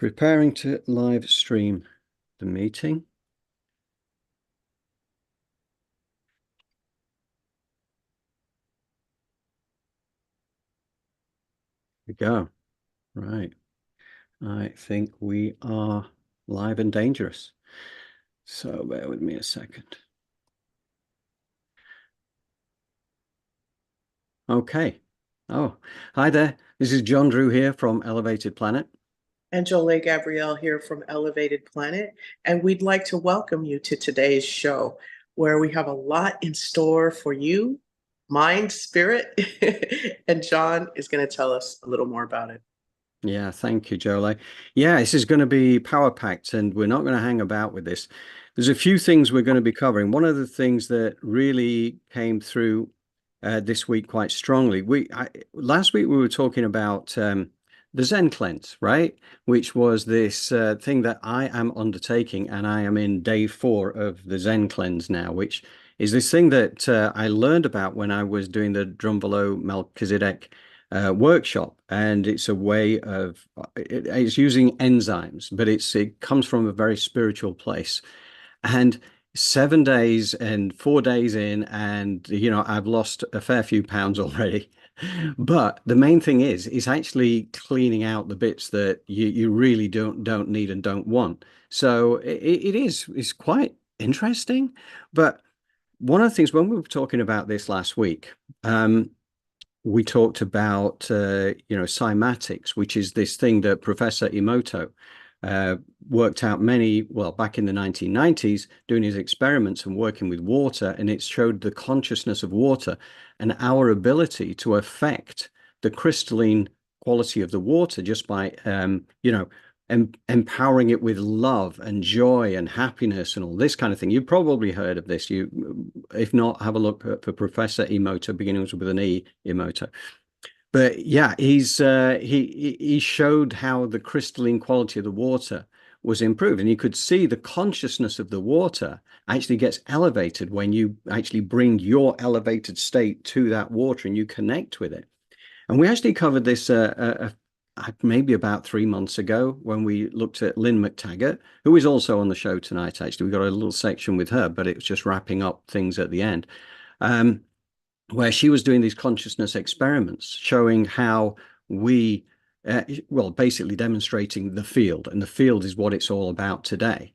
Preparing to live stream the meeting. Here we go. Right. I think we are live and dangerous. So bear with me a second. Okay. Oh, hi there. This is John Drew here from Elevated Planet. And Jolie Gabrielle here from Elevated Planet. And we'd like to welcome you to today's show, where we have a lot in store for you, mind, spirit. And John is going to tell us a little more about it. Yeah, thank you, Jolie. Yeah, this is going to be power packed, and we're not going to hang about with this. There's a few things we're going to be covering. One of the things that really came through this week quite strongly. Last week we were talking about the Zen cleanse, right? Which was this thing that I am undertaking, and I am in day 4 of the Zen cleanse now, which is this thing that I learned about when I was doing the Drumvalo Melchizedek workshop, and it's a way of it's using enzymes, but it comes from a very spiritual place. And 7 days and 4 days in, and I've lost a fair few pounds already. But the main thing is actually cleaning out the bits that you really don't need and don't want. So it's quite interesting. But one of the things when we were talking about this last week, we talked about cymatics, which is this thing that Professor Emoto worked out back in the 1990s, doing his experiments and working with water, and it showed the consciousness of water and our ability to affect the crystalline quality of the water just by empowering it with love and joy and happiness and all this kind of thing. You've probably heard of this. If not, have a look for Professor Emoto, beginning with an E, Emoto. But yeah, he showed how the crystalline quality of the water was improved, and you could see the consciousness of the water actually gets elevated when you actually bring your elevated state to that water and you connect with it. And we actually covered this maybe about 3 months ago when we looked at Lynne McTaggart, who is also on the show tonight. Actually, we got a little section with her, but it was just wrapping up things at the end. Where she was doing these consciousness experiments showing how basically demonstrating the field, and the field is what it's all about today.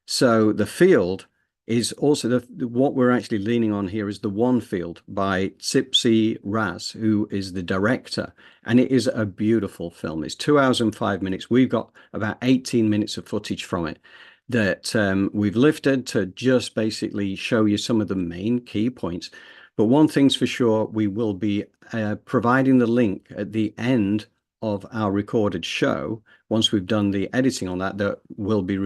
So the field is also what we're actually leaning on here is the One Field by Tsipsi Raz, who is the director, and it is a beautiful film. It's 2 hours and 5 minutes. We've got about 18 minutes of footage from it that we've lifted to just basically show you some of the main key points. But one thing's for sure, we will be providing the link at the end of our recorded show. Once we've done the editing on that, will be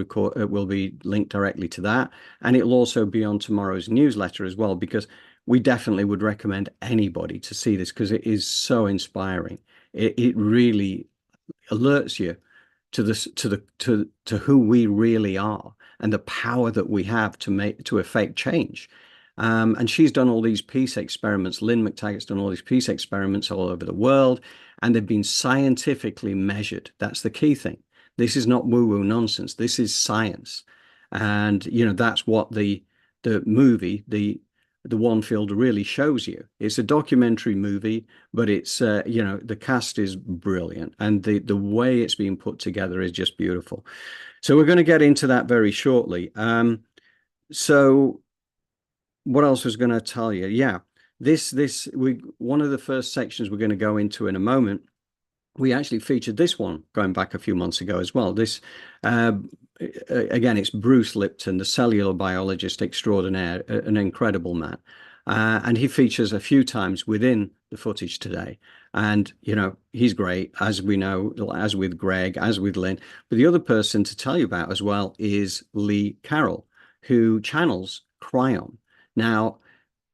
linked directly to that, and it'll also be on tomorrow's newsletter as well, because we definitely would recommend anybody to see this because it is so inspiring. It really alerts you to who we really are and the power that we have to affect change. And she's done all these peace experiments. Lynne McTaggart's done all these peace experiments all over the world, and they've been scientifically measured. That's the key thing. This is not woo-woo nonsense. This is science. And, that's what the movie, the One Field really shows you. It's a documentary movie, but it's, the cast is brilliant. And the way it's being put together is just beautiful. So we're going to get into that very shortly. So what else was going to tell you? Yeah, one of the first sections we're going to go into in a moment. We actually featured this one going back a few months ago as well. This again, it's Bruce Lipton, the cellular biologist extraordinaire, an incredible man, and he features a few times within the footage today. And he's great, as we know, as with Gregg, as with Lynne. But the other person to tell you about as well is Carroll, who channels Kryon. Now,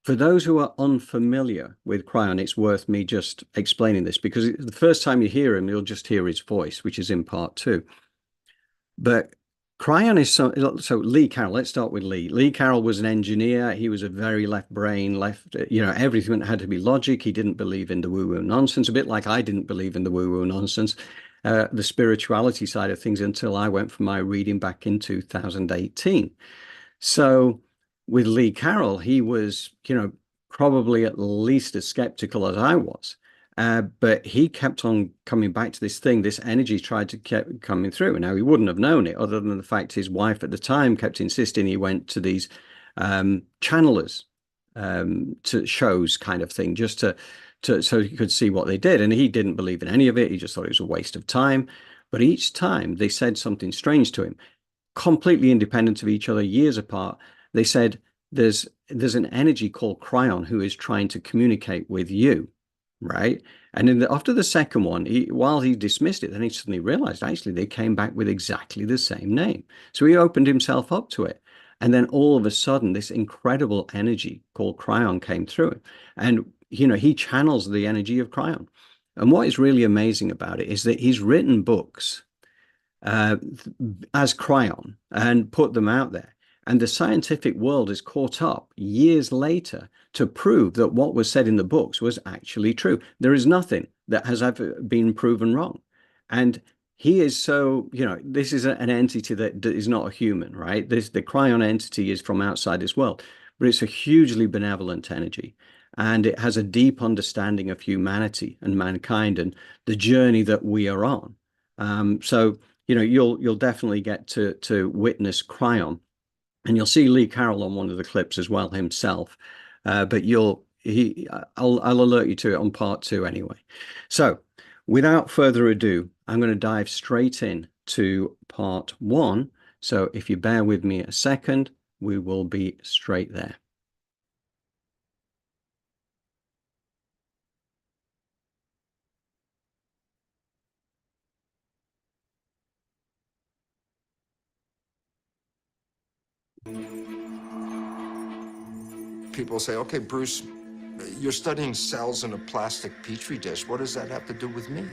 for those who are unfamiliar with Kryon, it's worth me just explaining this, because the first time you hear him, you'll just hear his voice, which is in part 2. But Kryon is so Lee Carroll, let's start with Lee. Lee Carroll was an engineer. He was a very left brain, everything had to be logic. He didn't believe in the woo-woo nonsense, a bit like I didn't believe in the woo-woo nonsense. the spirituality side of things until I went for my reading back in 2018. So with Lee Carroll, he was, probably at least as skeptical as I was. But he kept on coming back to this thing, this energy tried to keep coming through. Now, he wouldn't have known it other than the fact his wife at the time kept insisting he went to these channelers to shows kind of thing, just so he could see what they did. And he didn't believe in any of it. He just thought it was a waste of time. But each time they said something strange to him, completely independent of each other, years apart. They said, there's an energy called Kryon who is trying to communicate with you, right? And after the second one, while he dismissed it, then he suddenly realized actually they came back with exactly the same name. So he opened himself up to it. And then all of a sudden, this incredible energy called Kryon came through him. And, he channels the energy of Kryon. And what is really amazing about it is that he's written books as Kryon and put them out there. And the scientific world is caught up years later to prove that what was said in the books was actually true. There is nothing that has ever been proven wrong. And he is so, this is an entity that is not a human, right? The Kryon entity is from outside this world, but it's a hugely benevolent energy. And it has a deep understanding of humanity and mankind and the journey that we are on. So you'll definitely get to witness Kryon, and you'll see Lee Carroll on one of the clips as well himself. But I'll alert you to it on part 2 anyway. So without further ado, I'm going to dive straight in to part 1. So if you bear with me a second, we will be straight there. People say, okay, Bruce, you're studying cells in a plastic petri dish. What does that have to do with me?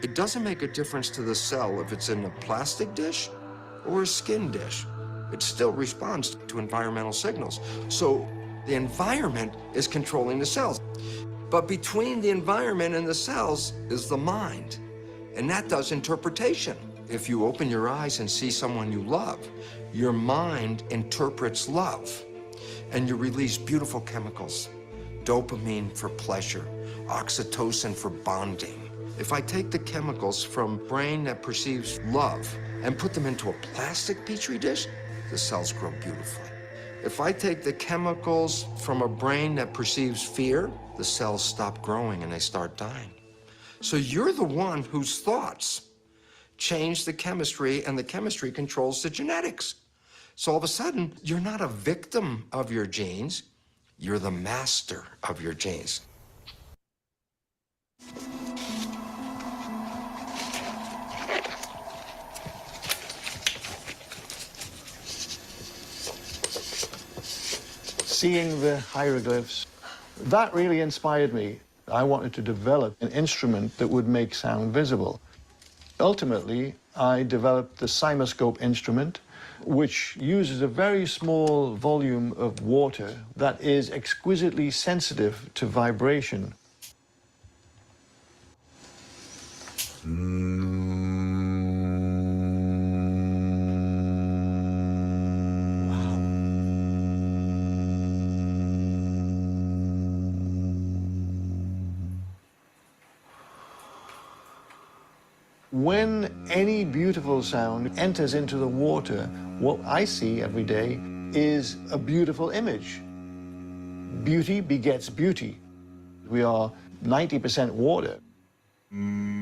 It doesn't make a difference to the cell if it's in a plastic dish or a skin dish. It still responds to environmental signals. So the environment is controlling the cells. But between the environment and the cells is the mind, and that does interpretation. If you open your eyes and see someone you love, your mind interprets love. And you release beautiful chemicals. Dopamine for pleasure, oxytocin for bonding. If I take the chemicals from brain that perceives love and put them into a plastic petri dish, the cells grow beautifully. If I take the chemicals from a brain that perceives fear, the cells stop growing and they start dying. So you're the one whose thoughts change the chemistry, and the chemistry controls the genetics. So all of a sudden, you're not a victim of your genes, you're the master of your genes. Seeing the hieroglyphs, that really inspired me. I wanted to develop an instrument that would make sound visible. Ultimately, I developed the cymoscope instrument, which uses a very small volume of water that is exquisitely sensitive to vibration. When any beautiful sound enters into the water, what I see every day is a beautiful image. Beauty begets beauty. We are 90% water.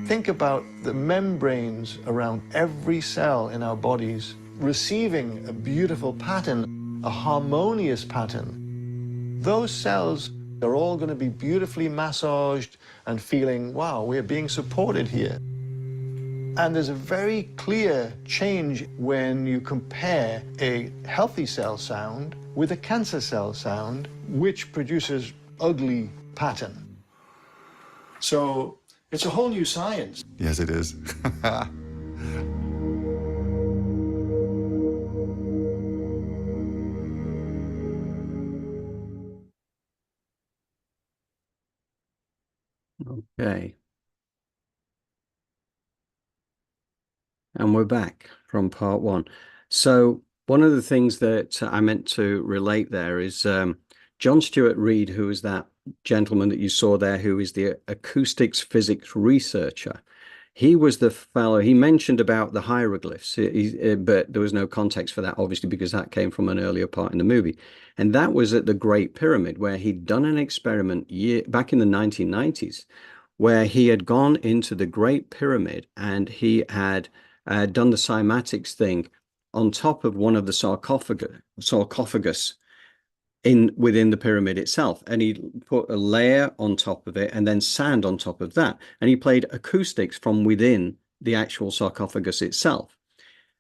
Think about the membranes around every cell in our bodies receiving a beautiful pattern, a harmonious pattern. Those cells are all going to be beautifully massaged and feeling, wow, we're being supported here. And there's a very clear change when you compare a healthy cell sound with a cancer cell sound, which produces ugly pattern. So it's a whole new science. Yes, it is. Okay. And we're back from part one. So one of the things that I meant to relate there is John Stuart Reid, who is that gentleman that you saw there, who is the acoustics physics researcher. He was the fellow, he mentioned about the hieroglyphs, but there was no context for that, obviously, because that came from an earlier part in the movie. And that was at the Great Pyramid, where he'd done an experiment back in the 1990s, where he had gone into the Great Pyramid and he had done the cymatics thing on top of one of the sarcophagus within the pyramid itself, and he put a layer on top of it and then sand on top of that, and he played acoustics from within the actual sarcophagus itself.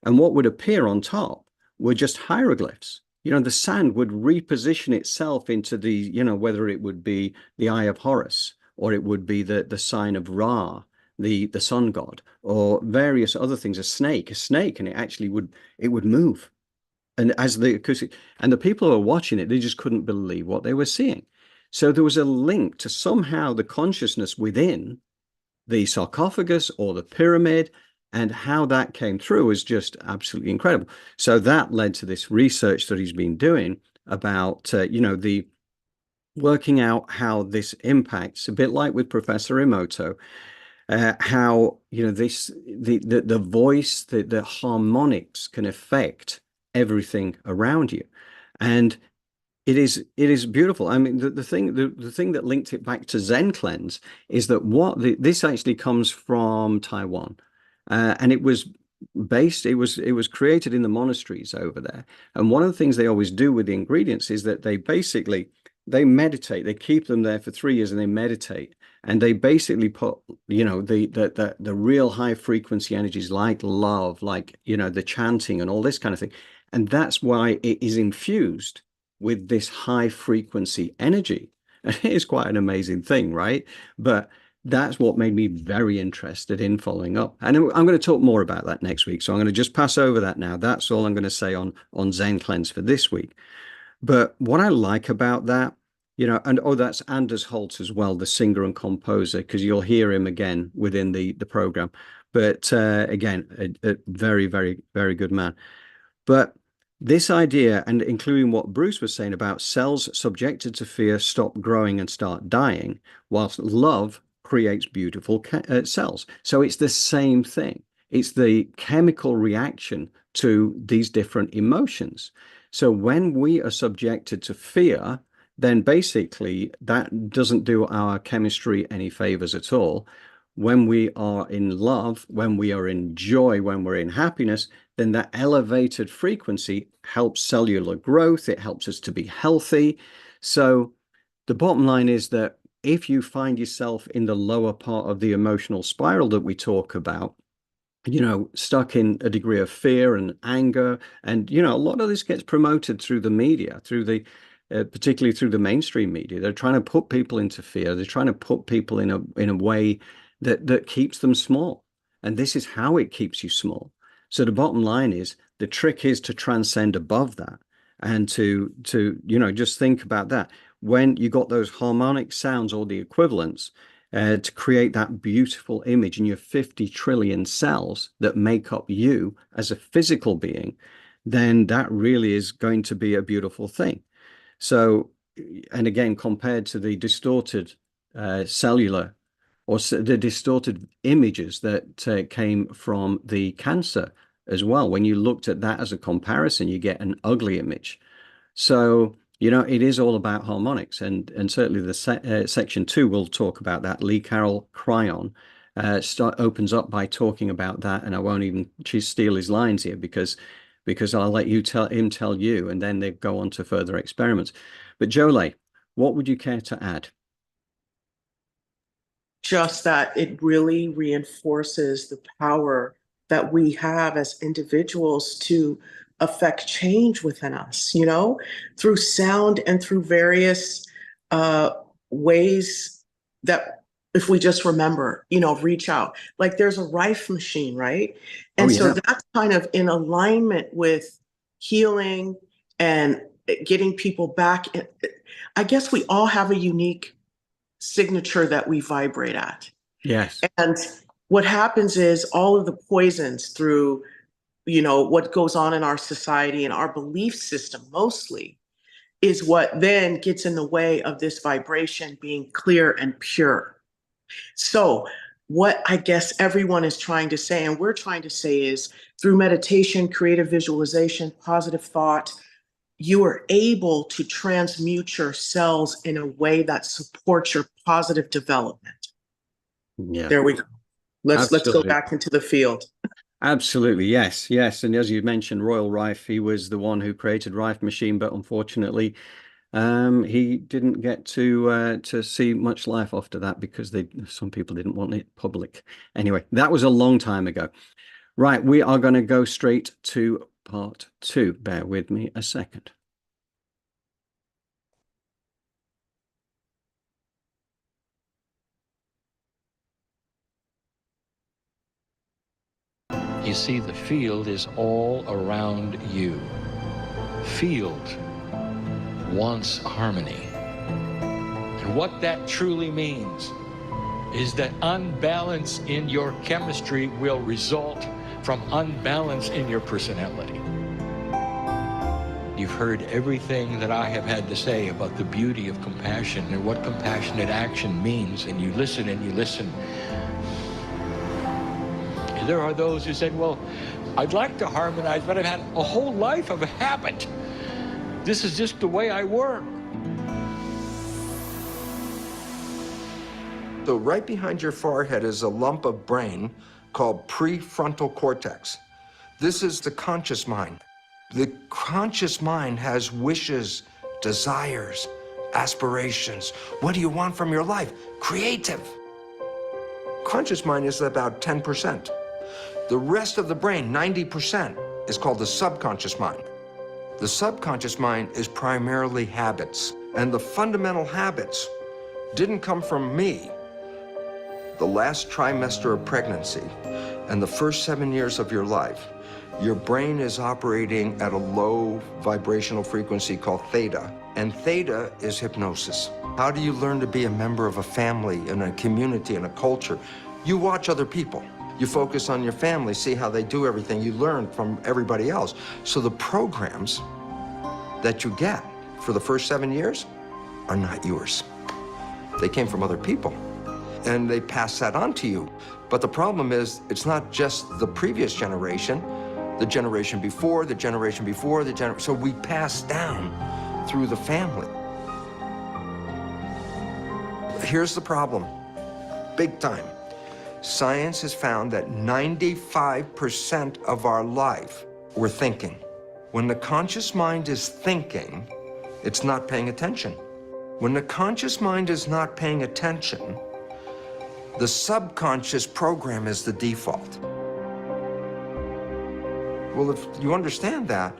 And what would appear on top were just hieroglyphs. The sand would reposition itself into the, whether it would be the Eye of Horus, or it would be the sign of Ra, the sun god, or various other things, a snake, and it would move. And as the acoustic, and the people who were watching it, they just couldn't believe what they were seeing. So there was a link to somehow the consciousness within the sarcophagus or the pyramid, and how that came through was just absolutely incredible. So that led to this research that he's been doing about, the working out how this impacts, a bit like with Professor Emoto, how, the voice, the harmonics can affect everything around you. And it is beautiful. I mean, the thing that linked it back to Zen cleanse is that this actually comes from Taiwan, and it was created in the monasteries over there. And one of the things they always do with the ingredients is that they meditate. They keep them there for 3 years and they meditate, and they basically put, the real high frequency energies like love, like, the chanting and all this kind of thing. And that's why it is infused with this high frequency energy. And it is quite an amazing thing, right? But that's what made me very interested in following up. And I'm going to talk more about that next week. So I'm going to just pass over that now. That's all I'm going to say on Zen Cleanse for this week. But what I like about that, and that's Anders Holtz as well, the singer and composer, because you'll hear him again within the program. But again, a very, very, very good man. But this idea, and including what Bruce was saying about cells subjected to fear stop growing and start dying, whilst love creates beautiful cells. So it's the same thing. It's the chemical reaction to these different emotions. So when we are subjected to fear, then basically that doesn't do our chemistry any favors at all. When we are in love, when we are in joy, when we're in happiness, then that elevated frequency helps cellular growth. It helps us to be healthy. So the bottom line is that if you find yourself in the lower part of the emotional spiral that we talk about, stuck in a degree of fear and anger, and, a lot of this gets promoted through the media, particularly through the mainstream media. They're trying to put people into fear. They're trying to put people in a way that keeps them small. And this is how it keeps you small. So the bottom line is, the trick is to transcend above that, and to just think about that. When you got those harmonic sounds or the equivalents, to create that beautiful image in your 50 trillion cells that make up you as a physical being, then that really is going to be a beautiful thing. So, and again, compared to the distorted cellular or the distorted images that came from the cancer as well, when you looked at that as a comparison, you get an ugly image. So, it is all about harmonics, and certainly the section 2 will talk about that. Lee Carroll, Kryon, opens up by talking about that, and I won't even steal his lines here because I'll let him tell you, and then they go on to further experiments. But Jolie, what would you care to add? Just that it really reinforces the power that we have as individuals to affect change within us, through sound and through various ways that, if we just remember, reach out. Like there's a Rife machine, right? And so that's kind of in alignment with healing and getting people back. I guess we all have a unique signature that we vibrate at. Yes. And what happens is all of the poisons through, what goes on in our society and our belief system mostly is what then gets in the way of this vibration being clear and pure. So what I guess everyone is trying to say, and we're trying to say, is through meditation, creative visualization, positive thought, you are able to transmute your cells in a way that supports your positive development. Yeah. There we go. Let's go Absolutely. back into the field. Absolutely, yes, yes. And as you mentioned, Royal Rife, he was the one who created Rife Machine, but unfortunately, he didn't get to see much life after that because some people didn't want it public. Anyway, that was a long time ago. Right, we are going to go straight to part 2. Bear with me a second. You see, the field is all around you. Field wants harmony. And what that truly means is that unbalance in your chemistry will result from unbalance in your personality. You've heard everything that I have had to say about the beauty of compassion and what compassionate action means, and you listen and you listen. There are those who said, well, I'd like to harmonize, but I've had a whole life of a habit. This is just the way I work. So right behind your forehead is a lump of brain called prefrontal cortex. This is the conscious mind. The conscious mind has wishes, desires, aspirations. What do you want from your life? Creative. Conscious mind is about 10%. The rest of the brain, 90%, is called the subconscious mind. The subconscious mind is primarily habits, and the fundamental habits didn't come from me. The last trimester of pregnancy and the first 7 years of your life, your brain is operating at a low vibrational frequency called theta, and theta is hypnosis. How do you learn to be a member of a family and a community and a culture? You watch other people. You focus on your family, see how they do everything. You learn from everybody else. So the programs that you get for the first 7 years are not yours. They came from other people, and they pass that on to you. But the problem is, it's not just the previous generation, the generation before, the generation before, so we pass down through the family. Here's the problem, big time. Science has found that 95% of our life, we're thinking. When the conscious mind is thinking, it's not paying attention. When the conscious mind is not paying attention, the subconscious program is the default. Well, if you understand that,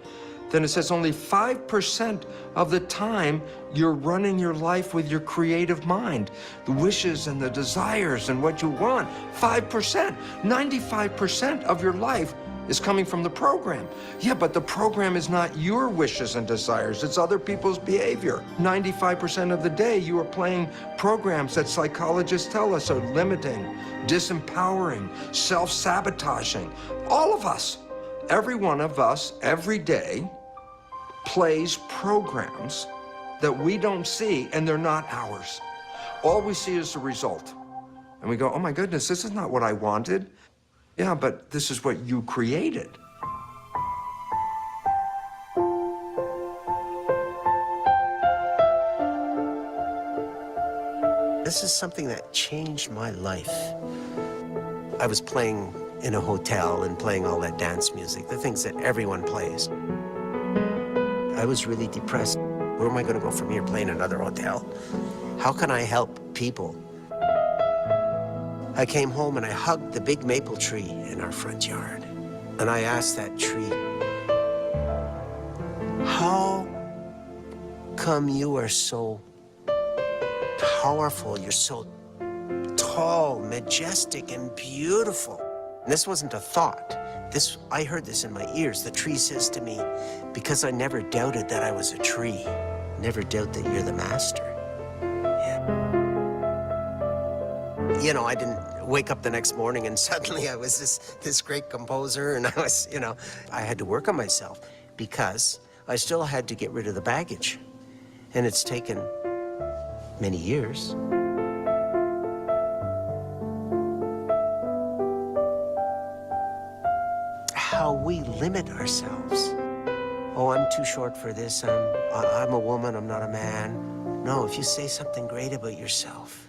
then it says only 5% of the time you're running your life with your creative mind, the wishes and the desires and what you want. 5%, 95% of your life is coming from the program. Yeah, but the program is not your wishes and desires, it's other people's behavior. 95% of the day you are playing programs that psychologists tell us are limiting, disempowering, self-sabotaging. All of us, every one of us, every day, plays programs that we don't see, and they're not ours. All we see is the result. And we go, oh my goodness, this is not what I wanted. Yeah, but this is what you created. This is something that changed my life. I was playing in a hotel and playing all that dance music, the things that everyone plays. I was really depressed. Where am I going to go from here, playing another hotel? How can I help people? I came home and I hugged the big maple tree in our front yard. And I asked that tree, how come you are so powerful? You're so tall, majestic, and beautiful. And this wasn't a thought. I heard this in my ears. The tree says to me, because I never doubted that I was a tree. Never doubt that you're the master. Yeah. You know, I didn't wake up the next morning and suddenly I was this great composer, and I was, you know, I had to work on myself because I still had to get rid of the baggage. And it's taken many years. How we limit ourselves. Oh, I'm too short for this. I'm a woman, I'm not a man. No, if you say something great about yourself,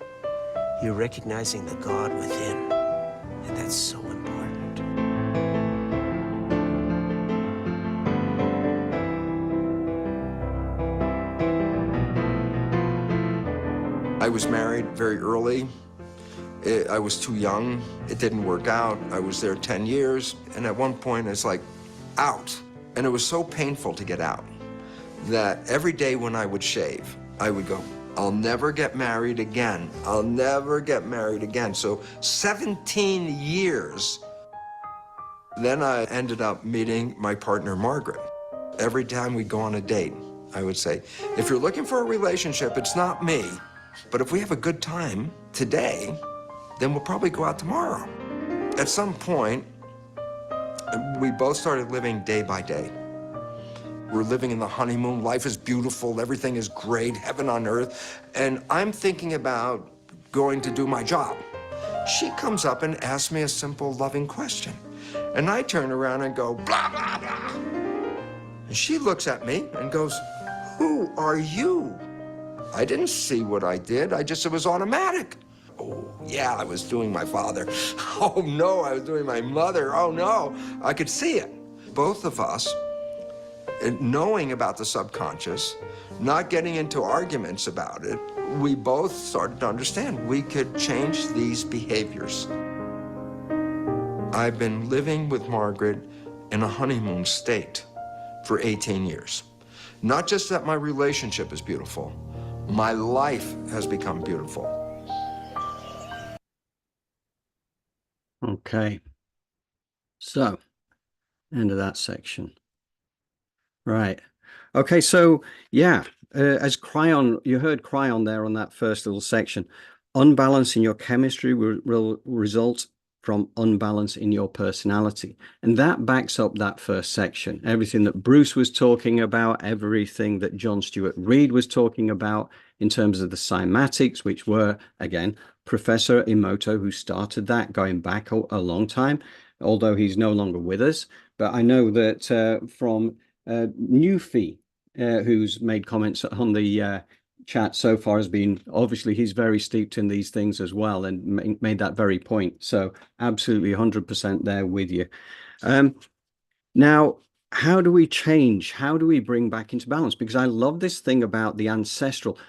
you're recognizing the God within, and that's so important. I was married very early. I was too young. It didn't work out. I was there 10 years, and at one point it's like, out. And it was so painful to get out that every day when I would shave, I would go, I'll never get married again. I'll never get married again. So 17 years. Then I ended up meeting my partner, Margaret. Every time we'd go on a date, I would say, if you're looking for a relationship, it's not me. But if we have a good time today, then we'll probably go out tomorrow. At some point, we both started living day by day. We're living in the honeymoon. Life is beautiful. Everything is great, heaven on earth. And I'm thinking about going to do my job. She comes up and asks me a simple, loving question. And I turn around and go, blah, blah, blah. And she looks at me and goes, who are you? I didn't see what I did. It was automatic. Oh, yeah, I was doing my father. Oh, no, I was doing my mother. Oh, no, I could see it. Both of us, knowing about the subconscious, not getting into arguments about it, we both started to understand we could change these behaviors. I've been living with Margaret in a honeymoon state for 18 years. Not just that my relationship is beautiful, my life has become beautiful. Okay. So, end of that section. Right. Okay, so yeah, as Kryon, you heard Kryon there on that first little section. Unbalance in your chemistry will result from unbalance in your personality. And that backs up that first section. Everything that Bruce was talking about, everything that John Stuart Reid was talking about in terms of the cymatics, which were, again, Professor Emoto, who started that going back a long time, although he's no longer with us. But I know that from Newfie, who's made comments on the chat so far, has been, obviously he's very steeped in these things as well and made that very point. So absolutely 100% there with you. Now, how do we change? How do we bring back into balance? Because I love this thing about the ancestral.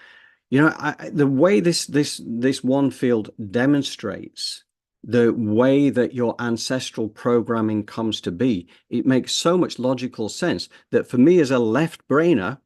You know, the way this one field demonstrates the way that your ancestral programming comes to be, it makes so much logical sense that for me as a left brainer,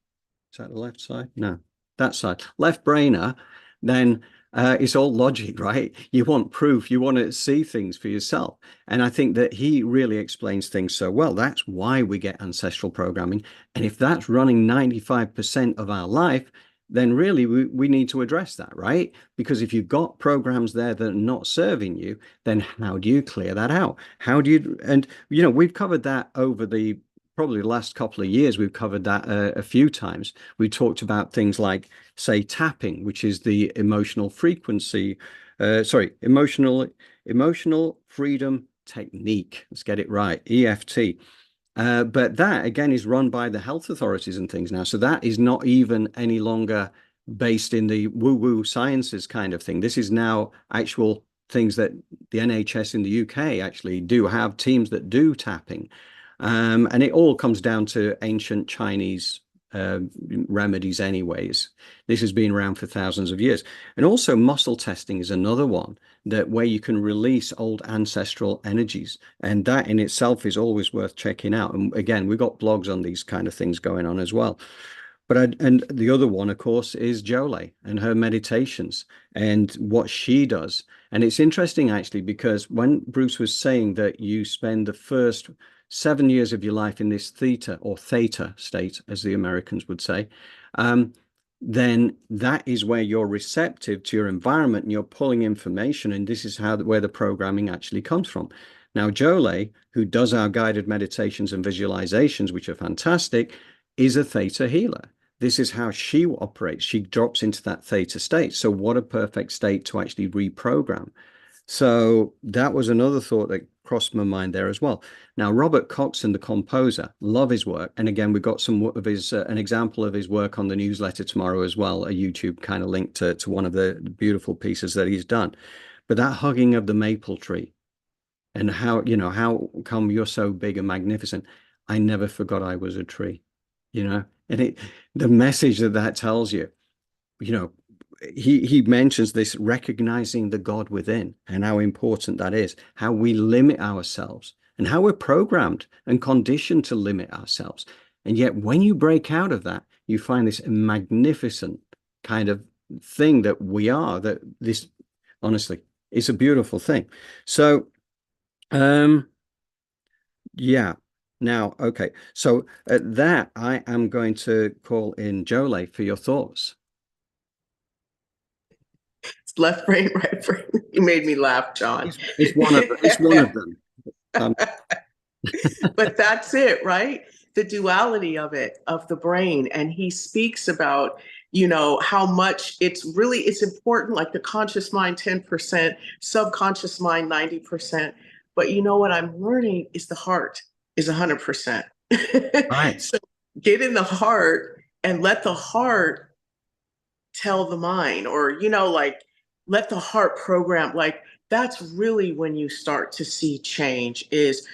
is that the left side? No, that side, left brainer, then it's all logic, right? You want proof, you want to see things for yourself. And I think that he really explains things so well. That's why we get ancestral programming. And if that's running 95% of our life, then really we need to address that, right? Because if you've got programs there that are not serving you, then how do you clear that out? How do you, and you know, we've covered that over the probably the last couple of years. We've covered that a few times. We talked about things like, say, tapping, which is the emotional frequency, emotional freedom technique. Let's get it right, EFT. But that, again, is run by the health authorities and things now. So that is not even any longer based in the woo-woo sciences kind of thing. This is now actual things that the NHS in the UK actually do have teams that do tapping. And it all comes down to ancient Chinese remedies anyways. This has been around for thousands of years. And also muscle testing is another one that where you can release old ancestral energies, and that in itself is always worth checking out. And again, we've got blogs on these kind of things going on as well. But and the other one, of course, is Jolie and her meditations and what she does. And it's interesting actually, because when Bruce was saying that you spend the first 7 years of your life in this theta or theta state, as the Americans would say, then that is where you're receptive to your environment and you're pulling information. And this is where the programming actually comes from. Now, Jolie, who does our guided meditations and visualizations, which are fantastic, is a theta healer. This is how she operates. She drops into that theta state. So what a perfect state to actually reprogram. So that was another thought that crossed my mind there as well. Now, Robert Coxon, the composer, love his work. And again, we've got some of his, an example of his work on the newsletter tomorrow as well, a YouTube kind of link to one of the beautiful pieces that he's done. But that hugging of the maple tree and how, you know, how come you're so big and magnificent? I never forgot I was a tree, you know, and the message that tells you, you know, he mentions this recognizing the God within and how important that is, how we limit ourselves and how we're programmed and conditioned to limit ourselves. And yet when you break out of that, you find this magnificent kind of thing that we are, that this, honestly, it's a beautiful thing. So, yeah. Now, okay. So at that, I am going to call in Jolie for your thoughts. Left brain, right brain. You made me laugh, John. It's one of them. It's one of them. But that's it, right? The duality of it, of the brain. And he speaks about, you know, how much it's important, like the conscious mind, 10%, subconscious mind, 90%. But you know what I'm learning is the heart is 100%. Right. So get in the heart and let the heart tell the mind, or, you know, like, let the heart program. Like, that's really when you start to see change, is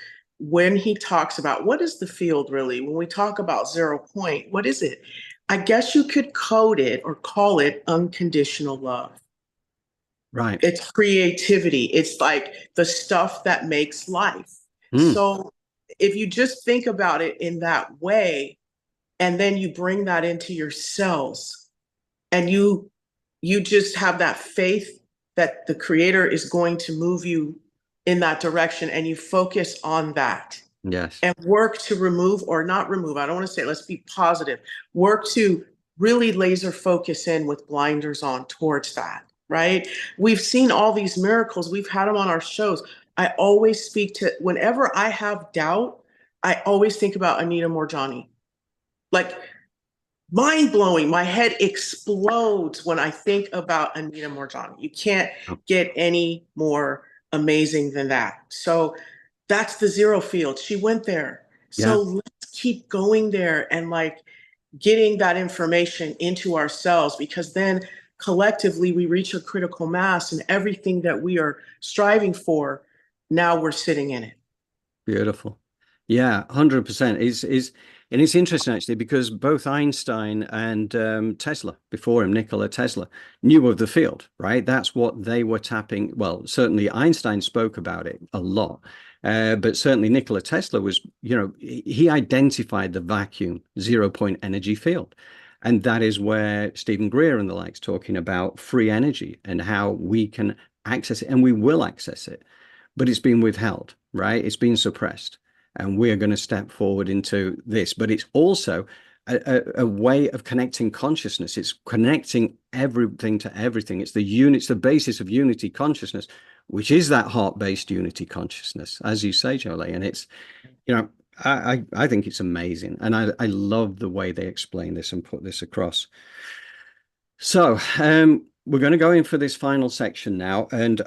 when he talks about what is the field really. When we talk about 0 point, what is it? I guess you could code it or call it unconditional love. Right. It's creativity. It's like the stuff that makes life. So if you just think about it in that way, and then you bring that into your cells, and you just have that faith that the creator is going to move you in that direction, and you focus on that. Yes. And work to remove, or not remove, I don't want to say, let's be positive, work to really laser focus in with blinders on towards that, right? We've seen all these miracles. We've had them on our shows. I always speak to, whenever I have doubt, I always think about Anita Moorjani. Like, mind blowing. My head explodes when I think about Anita Moorjani. You can't get any more amazing than that. So that's the 0 field. She went there. So let's keep going there and like getting that information into ourselves, because then collectively we reach a critical mass, and everything that we are striving for, now we're sitting in it. Beautiful. Yeah, 100%. And it's interesting actually, because both Einstein and Tesla, before him, Nikola Tesla, knew of the field, right? That's what they were tapping. Well, certainly Einstein spoke about it a lot, but certainly Nikola Tesla was, you know, he identified the vacuum 0 point energy field. And that is where Stephen Greer and the likes talking about free energy and how we can access it, and we will access it, but it's been withheld, right? It's been suppressed. And we are going to step forward into this, but it's also a way of connecting consciousness. It's connecting everything to everything. It's the basis of unity consciousness, which is that heart-based unity consciousness, as you say, Jolie. And it's, you know, I think it's amazing, and I love the way they explain this and put this across. So we're going to go in for this final section now, and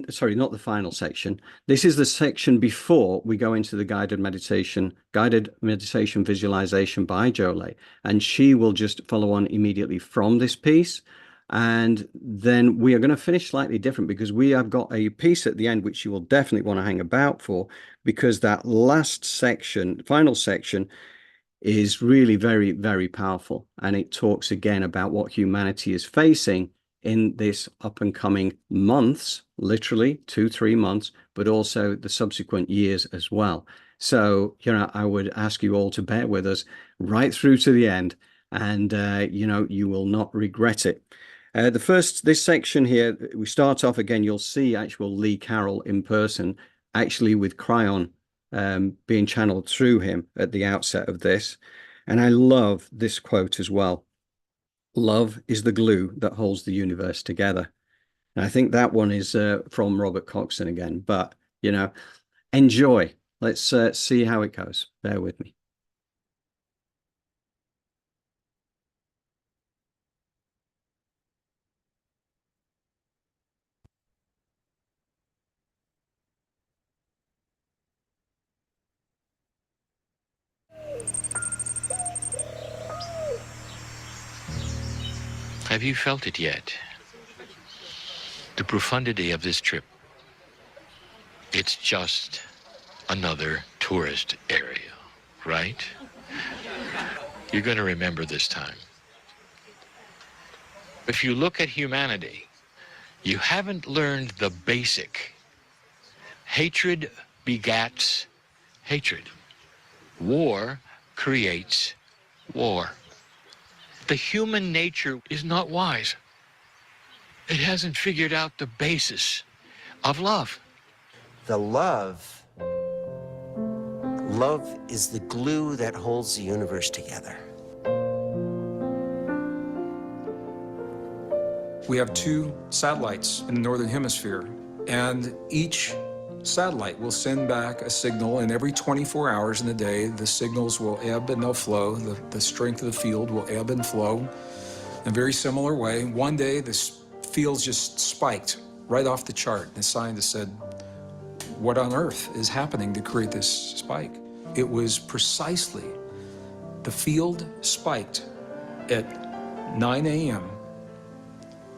sorry, not the final section. This is the section before we go into the guided meditation visualization by Jolie, and she will just follow on immediately from this piece. And then we are going to finish slightly different, because we have got a piece at the end which you will definitely want to hang about for, because that last section, final section, is really very, very powerful. And it talks again about what humanity is facing in this up and coming months, literally 2-3 months, but also the subsequent years as well. So, you know, I would ask you all to bear with us right through to the end, and, you know, you will not regret it. This section here, we start off again, you'll see actual Lee Carroll in person, actually with Kryon being channeled through him at the outset of this. And I love this quote as well. Love is the glue that holds the universe together. And I think that one is from Robert Coxon again. But, you know, enjoy. Let's see how it goes. Bear with me. Have you felt it yet? The profundity of this trip. It's just another tourist area, right? You're going to remember this time. If you look at humanity, you haven't learned the basic. Hatred begets hatred. War creates war. The human nature is not wise. It hasn't figured out the basis of love. The love is the glue that holds the universe together. We have 2 satellites in the northern hemisphere, and each satellite will send back a signal, and every 24 hours in the day, the signals will ebb and they'll flow. The strength of the field will ebb and flow in a very similar way. One day, this field's just spiked right off the chart. The scientist said, what on earth is happening to create this spike? It was precisely the field spiked at 9 a.m.,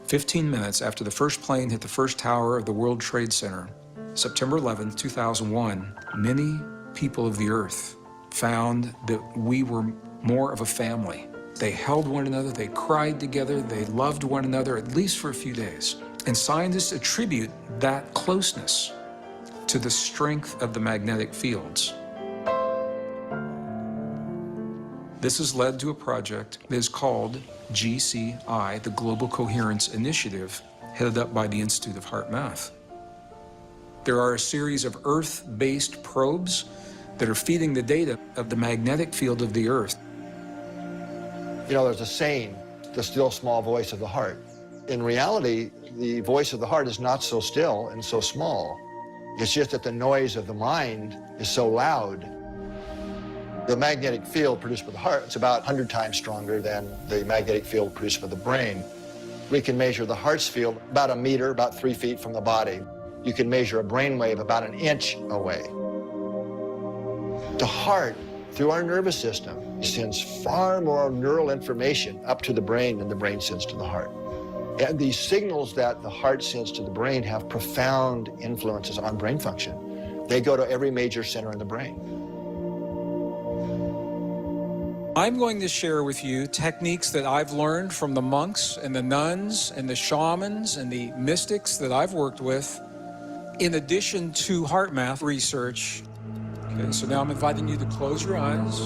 15 minutes after the first plane hit the first tower of the World Trade Center. September 11, 2001, many people of the Earth found that we were more of a family. They held one another, they cried together, they loved one another, at least for a few days. And scientists attribute that closeness to the strength of the magnetic fields. This has led to a project that is called GCI, the Global Coherence Initiative, headed up by the Institute of Heart Math. There are a series of Earth-based probes that are feeding the data of the magnetic field of the Earth. You know, there's a saying, the still small voice of the heart. In reality, the voice of the heart is not so still and so small. It's just that the noise of the mind is so loud. The magnetic field produced by the heart is about 100 times stronger than the magnetic field produced by the brain. We can measure the heart's field about 1 meter, about 3 feet from the body. You can measure a brain wave about 1 inch away. The heart, through our nervous system, sends far more neural information up to the brain than the brain sends to the heart. And these signals that the heart sends to the brain have profound influences on brain function. They go to every major center in the brain. I'm going to share with you techniques that I've learned from the monks and the nuns and the shamans and the mystics that I've worked with, in addition to heart math research. Okay, so now I'm inviting you to close your eyes.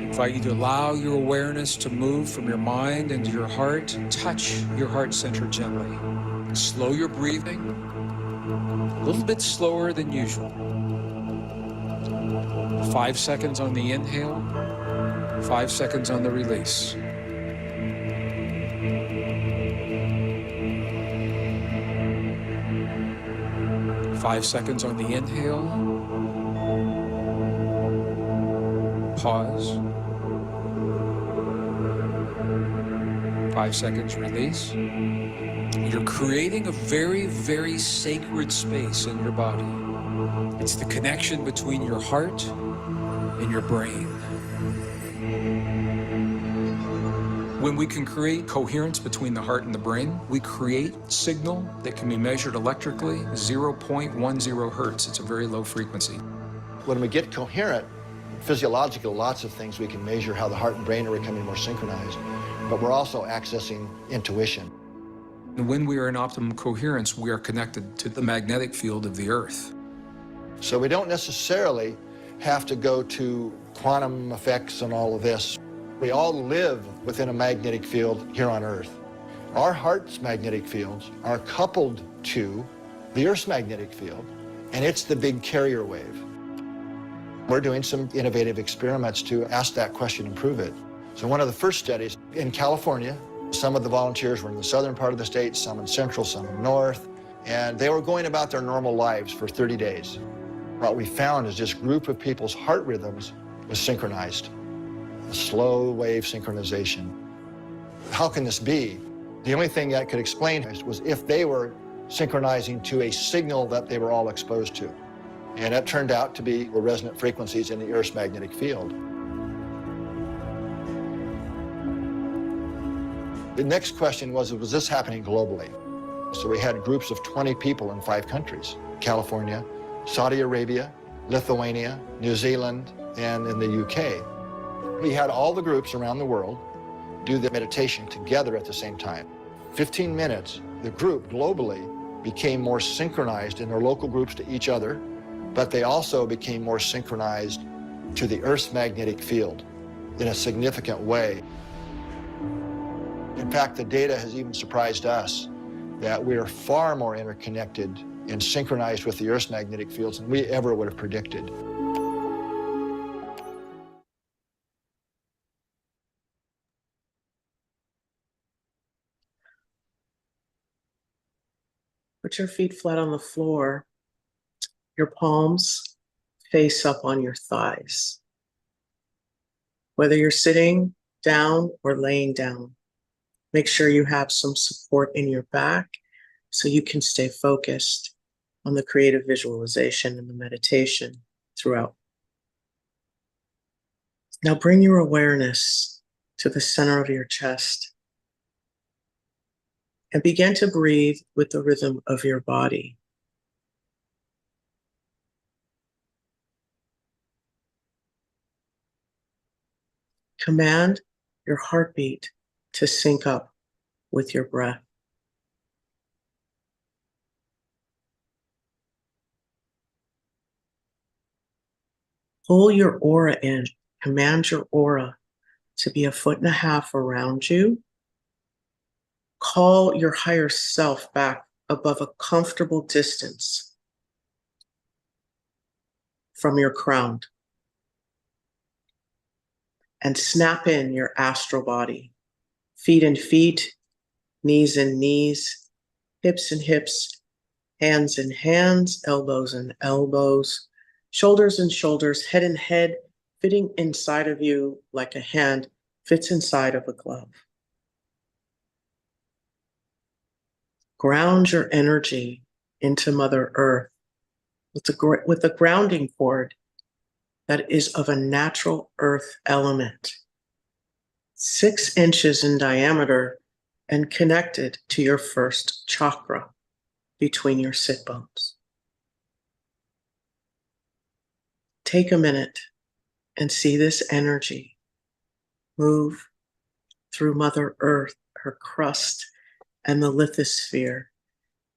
Invite you to allow your awareness to move from your mind into your heart. Touch your heart center gently. Slow your breathing, a little bit slower than usual. 5 seconds on the inhale, 5 seconds on the release. Five seconds on the inhale. Pause. 5 seconds release. You're creating a very, very sacred space in your body. It's the connection between your heart and your brain. When we can create coherence between the heart and the brain, we create signal that can be measured electrically, 0.10 hertz. It's a very low frequency. When we get coherent, physiological, lots of things we can measure how the heart and brain are becoming more synchronized, but we're also accessing intuition. And when we are in optimum coherence, we are connected to the magnetic field of the Earth. So we don't necessarily have to go to quantum effects and all of this. We all live within a magnetic field here on Earth. Our heart's magnetic fields are coupled to the Earth's magnetic field, and it's the big carrier wave. We're doing some innovative experiments to ask that question and prove it. So one of the first studies in California, some of the volunteers were in the southern part of the state, some in central, some in north, and they were going about their normal lives for 30 days. What we found is this group of people's heart rhythms was synchronized, a slow wave synchronization. How can this be? The only thing that could explain it was if they were synchronizing to a signal that they were all exposed to. And that turned out to be the resonant frequencies in the Earth's magnetic field. The next question was this happening globally? So we had groups of 20 people in 5 countries: California, Saudi Arabia, Lithuania, New Zealand, and in the UK. We had all the groups around the world do the meditation together at the same time. 15 minutes, the group globally became more synchronized in their local groups to each other, but they also became more synchronized to the Earth's magnetic field in a significant way. In fact, the data has even surprised us that we are far more interconnected and synchronized with the Earth's magnetic fields than we ever would have predicted. Put your feet flat on the floor, your palms face up on your thighs. Whether you're sitting down or laying down, make sure you have some support in your back so you can stay focused on the creative visualization and the meditation throughout. Now bring your awareness to the center of your chest and begin to breathe with the rhythm of your body. Command your heartbeat to sync up with your breath. Pull your aura in. Command your aura to be 1.5 feet around you. Call your higher self back above a comfortable distance from your crown. And snap in your astral body. Feet and feet, knees and knees, hips and hips, hands and hands, elbows and elbows, shoulders and shoulders, head and head, fitting inside of you like a hand fits inside of a glove. Ground your energy into Mother Earth with a grounding cord that is of a natural earth element, 6 inches in diameter and connected to your first chakra between your sit bones. Take a minute and see this energy move through Mother Earth, her crust, and the lithosphere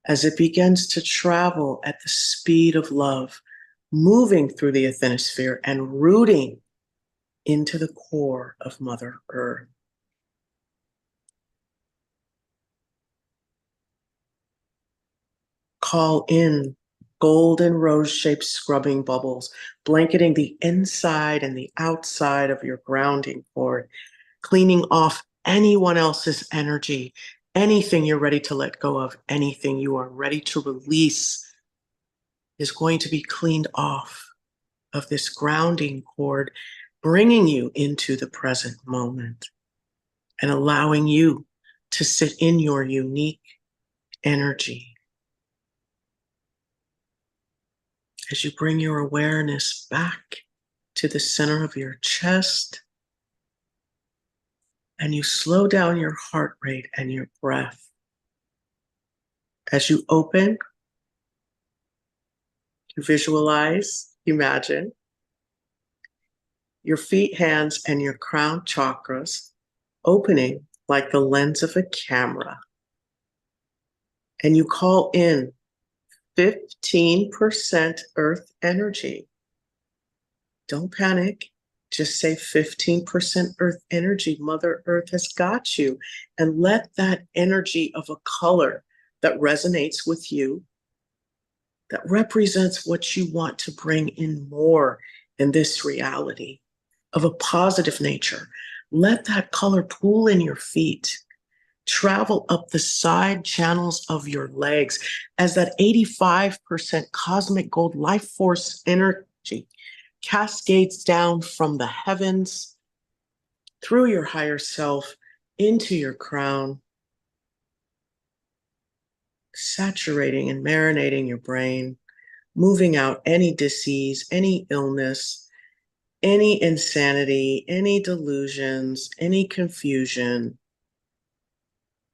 as it begins to travel at the speed of love, moving through the ionosphere and rooting into the core of Mother Earth. Call in golden rose-shaped scrubbing bubbles, blanketing the inside and the outside of your grounding cord, cleaning off anyone else's energy, anything you're ready to let go of, anything you are ready to release is going to be cleaned off of this grounding cord, bringing you into the present moment and allowing you to sit in your unique energy. As you bring your awareness back to the center of your chest and you slow down your heart rate and your breath. As you open, you visualize, imagine your feet, hands, and your crown chakras opening like the lens of a camera. And you call in 15% earth energy. Don't panic. Just say 15% earth energy. Mother Earth has got you. And let that energy of a color that resonates with you, that represents what you want to bring in more in this reality, of a positive nature, Let that color pool in your feet, travel up the side channels of your legs as that 85% cosmic gold life force energy cascades down from the heavens through your higher self into your crown, saturating and marinating your brain, moving out any disease, any illness, any insanity, any delusions, any confusion.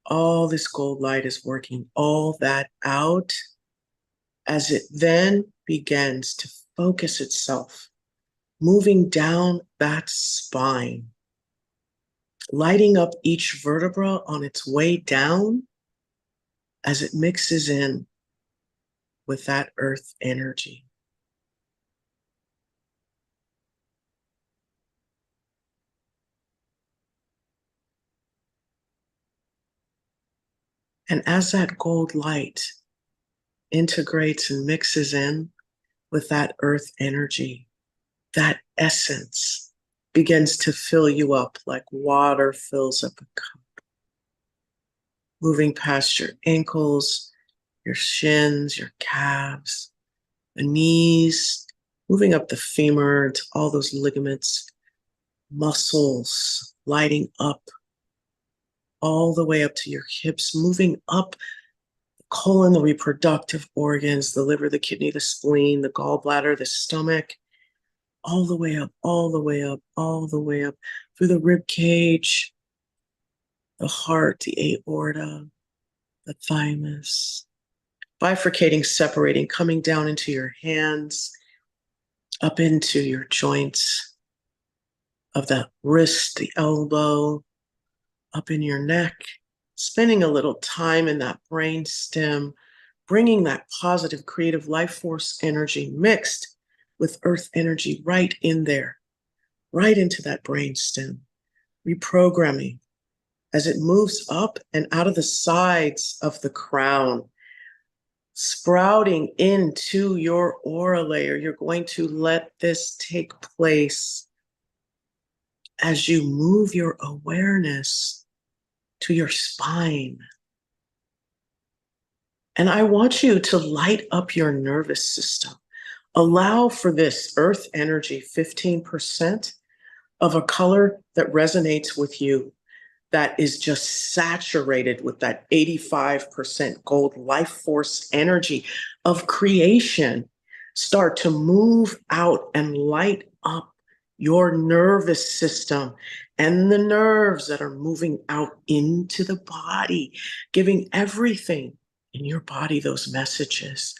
All this gold light is working all that out as it then begins to focus itself, moving down that spine, lighting up each vertebra on its way down as it mixes in with that earth energy. And as that gold light integrates and mixes in with that earth energy, that essence begins to fill you up like water fills up a cup, moving past your ankles, your shins, your calves, the knees, moving up the femur to all those ligaments, muscles, lighting up all the way up to your hips, moving up the colon, the reproductive organs, the liver, the kidney, the spleen, the gallbladder, the stomach, all the way up, all the way up, all the way up through the rib cage, the heart, the aorta, the thymus, bifurcating, separating, coming down into your hands, up into your joints of the wrist, the elbow, up in your neck, spending a little time in that brain stem, bringing that positive creative life force energy mixed with earth energy right in there, right into that brain stem, reprogramming as it moves up and out of the sides of the crown, sprouting into your aura layer. You're going to let this take place as you move your awareness to your spine. And I want you to light up your nervous system. Allow for this earth energy, 15% of a color that resonates with you, that is just saturated with that 85% gold life force energy of creation, start to move out and light up your nervous system and the nerves that are moving out into the body, giving everything in your body those messages.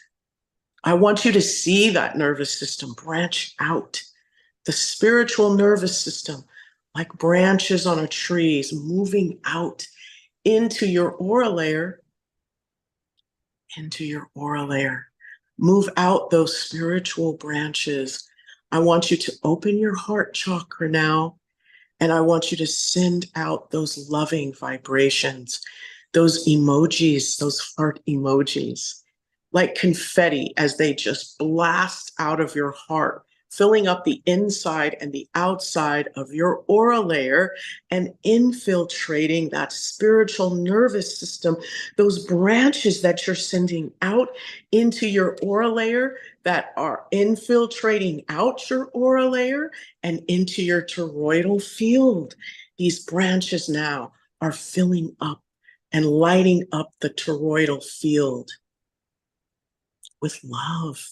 I want you to see that nervous system branch out, the spiritual nervous system, like branches on a tree, is moving out into your aura layer, into your aura layer. Move out those spiritual branches. I want you to open your heart chakra now, and I want you to send out those loving vibrations, those emojis, those heart emojis, like confetti as they just blast out of your heart, filling up the inside and the outside of your aura layer and infiltrating that spiritual nervous system, those branches that you're sending out into your aura layer that are infiltrating out your aura layer and into your toroidal field. These branches now are filling up and lighting up the toroidal field with love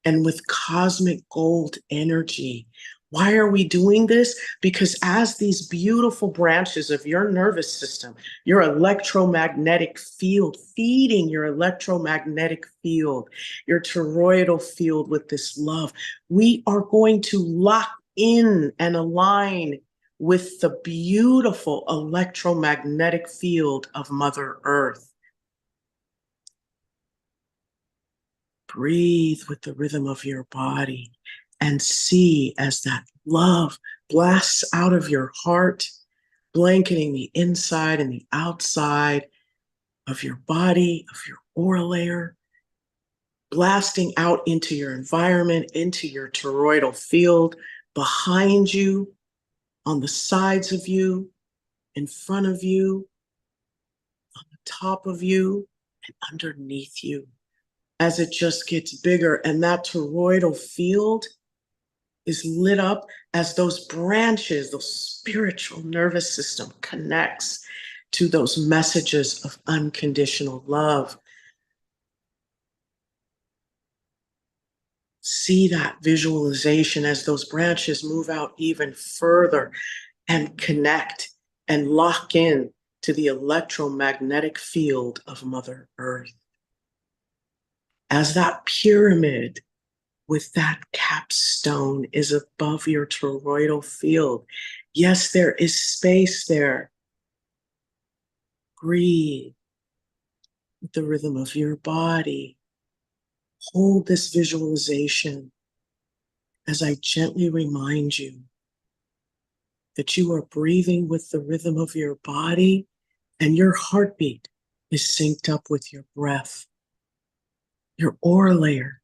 and with cosmic gold energy. Why are we doing this? Because as these beautiful branches of your nervous system, your electromagnetic field, feeding your electromagnetic field, your toroidal field with this love, we are going to lock in and align with the beautiful electromagnetic field of Mother Earth. Breathe with the rhythm of your body and see as that love blasts out of your heart, blanketing the inside and the outside of your body, of your aura layer, blasting out into your environment, into your toroidal field, behind you, on the sides of you, in front of you, on the top of you, and underneath you, as it just gets bigger. And that toroidal field is lit up as those branches, those spiritual nervous system connects to those messages of unconditional love. See that visualization as those branches move out even further and connect and lock in to the electromagnetic field of Mother Earth. As that pyramid with that capstone is above your toroidal field, yes, there is space there. Breathe with the rhythm of your body. Hold this visualization as I gently remind you that you are breathing with the rhythm of your body and your heartbeat is synced up with your breath. Your aura layer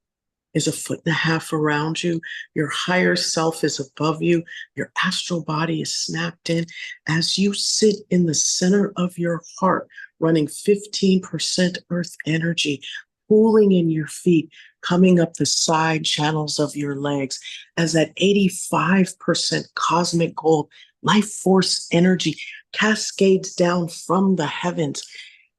is 1.5 feet around you. Your higher self is above you. Your astral body is snapped in as you sit in the center of your heart, running 15% earth energy, pooling in your feet, coming up the side channels of your legs as that 85% cosmic gold life force energy cascades down from the heavens,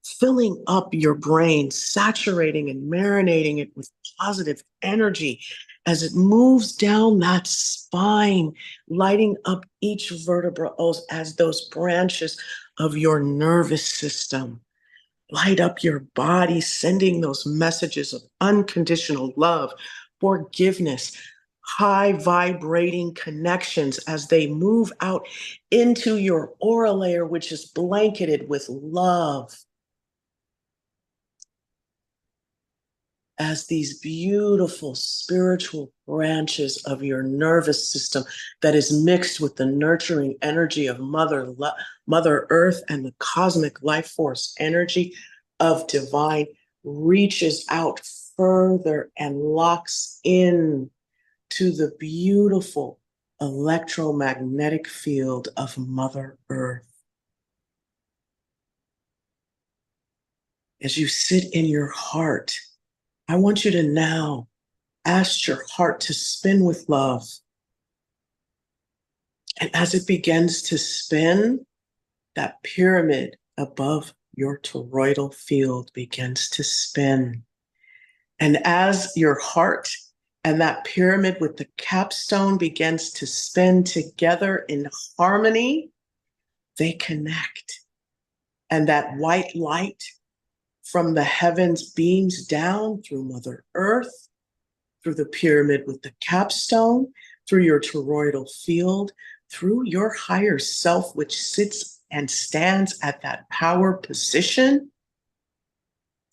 filling up your brain, saturating and marinating it with positive energy as it moves down that spine, lighting up each vertebra as those branches of your nervous system light up your body, sending those messages of unconditional love, forgiveness, high vibrating connections as they move out into your aura layer, which is blanketed with love. As these beautiful spiritual branches of your nervous system that is mixed with the nurturing energy of Mother Earth and the cosmic life force energy of divine reaches out further and locks in to the beautiful electromagnetic field of Mother Earth. As you sit in your heart, I want you to now ask your heart to spin with love. And as it begins to spin, that pyramid above your toroidal field begins to spin. And as your heart and that pyramid with the capstone begins to spin together in harmony, they connect. And that white light from the heavens beams down through Mother Earth, through the pyramid with the capstone, through your toroidal field, through your higher self, which sits and stands at that power position,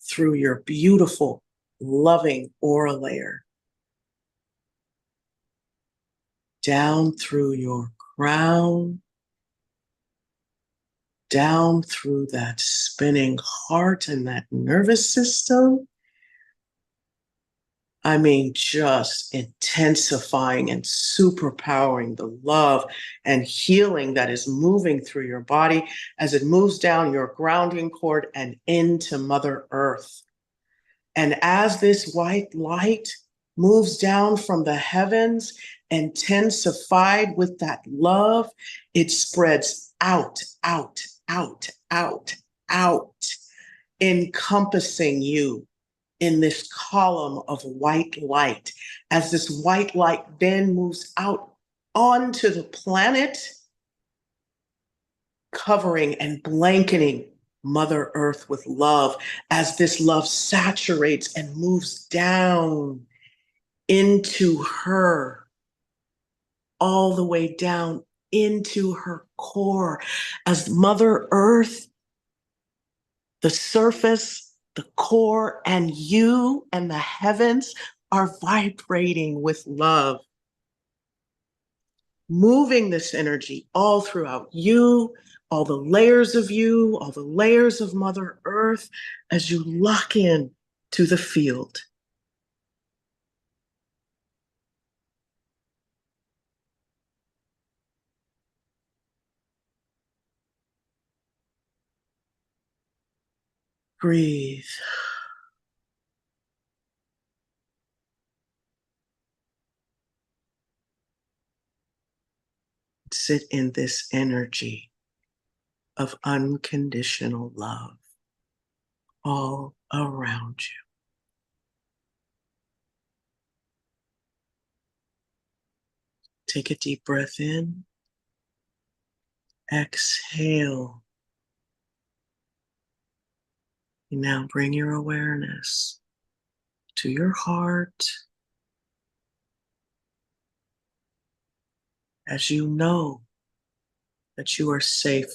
through your beautiful, loving aura layer, down through your crown, down through that spinning heart and that nervous system. I mean, just intensifying and superpowering the love and healing that is moving through your body as it moves down your grounding cord and into Mother Earth. And as this white light moves down from the heavens, intensified with that love, it spreads out, out, out, out, out, encompassing you in this column of white light. As this white light then moves out onto the planet, covering and blanketing Mother Earth with love, as this love saturates and moves down into her, all the way down into her core, as Mother Earth, the surface, the core, and you and the heavens are vibrating with love. Moving this energy all throughout you, all the layers of you, all the layers of Mother Earth, as you lock in to the field. Breathe. Sit in this energy of unconditional love all around you. Take a deep breath in. Exhale. Now bring your awareness to your heart as you know that you are safe,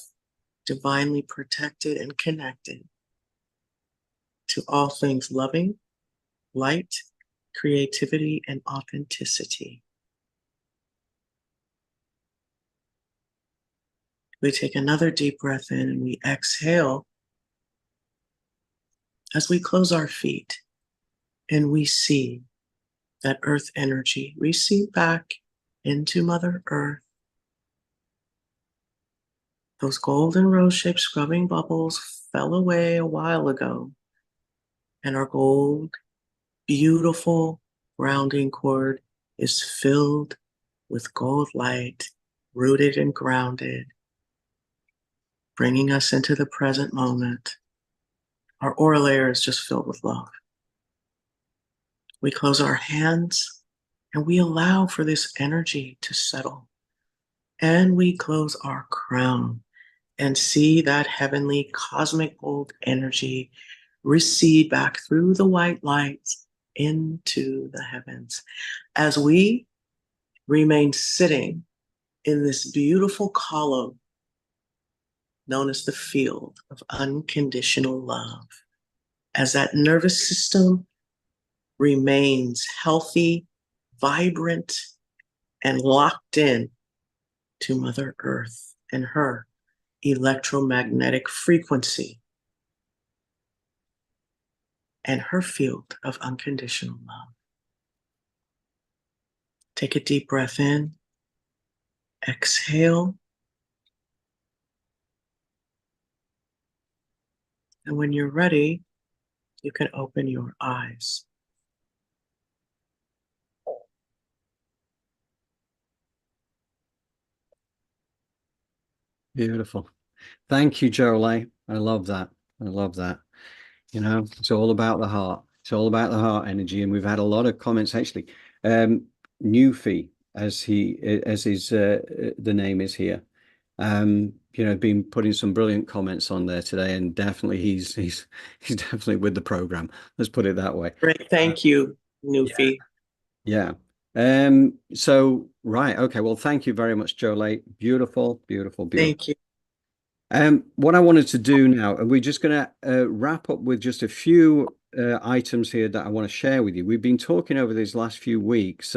divinely protected, and connected to all things loving, light, creativity, and authenticity. We take another deep breath in and we exhale as we close our feet and we see that earth energy recede back into Mother Earth. Those golden rose-shaped scrubbing bubbles fell away a while ago, and our gold, beautiful grounding cord is filled with gold light, rooted and grounded, bringing us into the present moment. Our aura layer is just filled with love. We close our hands and we allow for this energy to settle. And we close our crown and see that heavenly cosmic gold energy recede back through the white lights into the heavens as we remain sitting in this beautiful column known as the field of unconditional love, as that nervous system remains healthy, vibrant, and locked in to Mother Earth and her electromagnetic frequency and her field of unconditional love. Take a deep breath in, exhale, and when you're ready, you can open your eyes. Beautiful. Thank you, Jolie. I love that. I love that. You know, it's all about the heart. It's all about the heart energy. And we've had a lot of comments actually. Newfie, as his the name is here. You know, been putting some brilliant comments on there today, and definitely he's definitely with the program. Let's put it that way. Great, thank you, Newfie. Yeah. So right, okay. Well, thank you very much, Jolie. Beautiful, beautiful, beautiful. Thank you. What I wanted to do now, and we're just going to wrap up with just a few items here that I want to share with you. We've been talking over these last few weeks,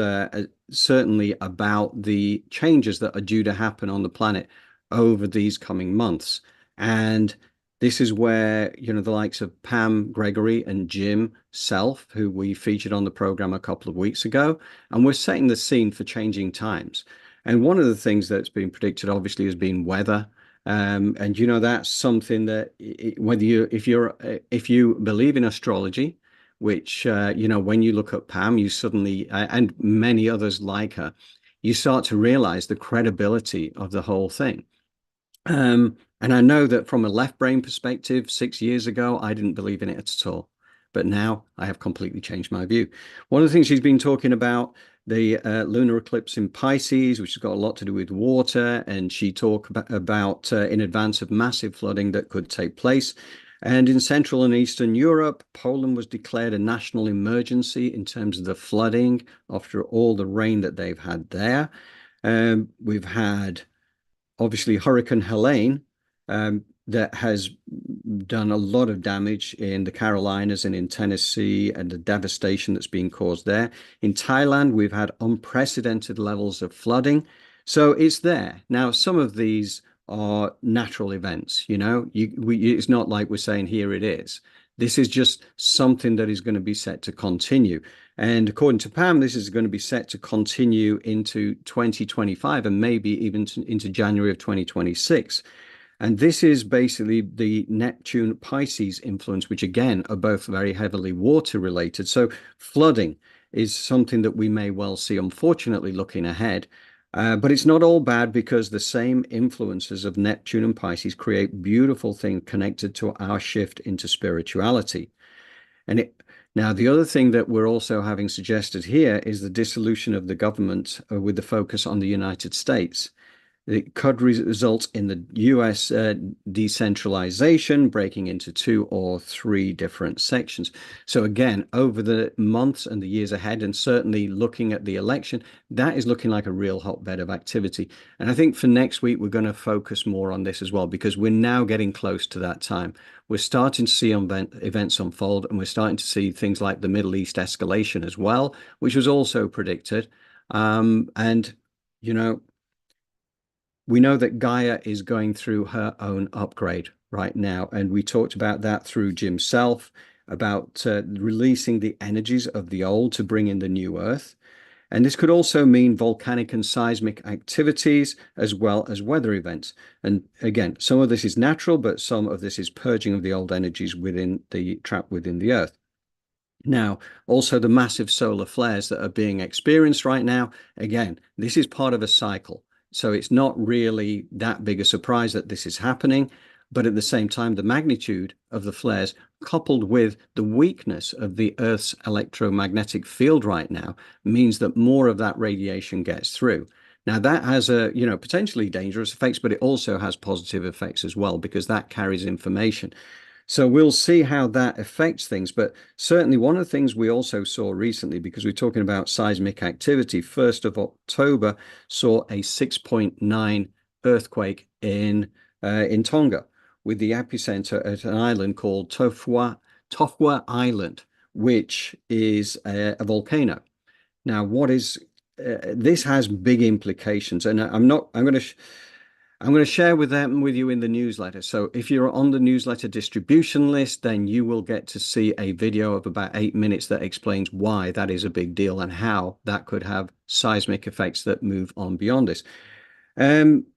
certainly about the changes that are due to happen on the planet over these coming months. And this is where, you know, the likes of Pam Gregory and Jim Self, who we featured on the program a couple of weeks ago, and we're setting the scene for changing times. And one of the things that's been predicted, obviously, has been weather. And you know, that's something that whether if you believe in astrology, which you know, when you look at Pam, you suddenly and many others like her, you start to realize the credibility of the whole thing. And I know that from a left brain perspective, 6 years ago, I didn't believe in it at all. But now I have completely changed my view. One of the things she's been talking about, the lunar eclipse in Pisces, which has got a lot to do with water, and she talked about in advance of massive flooding that could take place. And in Central and Eastern Europe, Poland was declared a national emergency in terms of the flooding after all the rain that they've had there. We've had, obviously, Hurricane Helene, that has done a lot of damage in the Carolinas and in Tennessee, and the devastation that's been caused there. In Thailand, we've had unprecedented levels of flooding. So it's there. Now, some of these are natural events, you know, it's not like we're saying here it is. This is just something that is going to be set to continue. And according to Pam, this is going to be set to continue into 2025 and maybe even into January of 2026. And this is basically the Neptune Pisces influence, which again are both very heavily water related. So flooding is something that we may well see, unfortunately, looking ahead. But it's not all bad, because the same influences of Neptune and Pisces create beautiful things connected to our shift into spirituality. Now, the other thing that we're also having suggested here is the dissolution of the government with the focus on the United States. It could result in the US decentralization, breaking into 2 or 3 different sections. So again, over the months and the years ahead, and certainly looking at the election, that is looking like a real hotbed of activity. And I think for next week, we're going to focus more on this as well, because we're now getting close to that time. We're starting to see events unfold, and we're starting to see things like the Middle East escalation as well, which was also predicted. And, you know, we know that Gaia is going through her own upgrade right now. And we talked about that through Jim Self, about releasing the energies of the old to bring in the new earth. And this could also mean volcanic and seismic activities, as well as weather events. And again, some of this is natural, but some of this is purging of the old energies trapped within the earth. Now, also the massive solar flares that are being experienced right now. Again, this is part of a cycle. So it's not really that big a surprise that this is happening, but at the same time, the magnitude of the flares, coupled with the weakness of the Earth's electromagnetic field right now, means that more of that radiation gets through. Now, that has potentially dangerous effects, but it also has positive effects as well, because that carries information. So we'll see how that affects things. But certainly one of the things we also saw recently, because we're talking about seismic activity, 1st of October saw a 6.9 earthquake in Tonga, with the epicenter at an island called Tofua Island, which is a volcano. Now, this has big implications, and I'm going to share them with you in the newsletter. So if you're on the newsletter distribution list, then you will get to see a video of about 8 minutes that explains why that is a big deal and how that could have seismic effects that move on beyond this.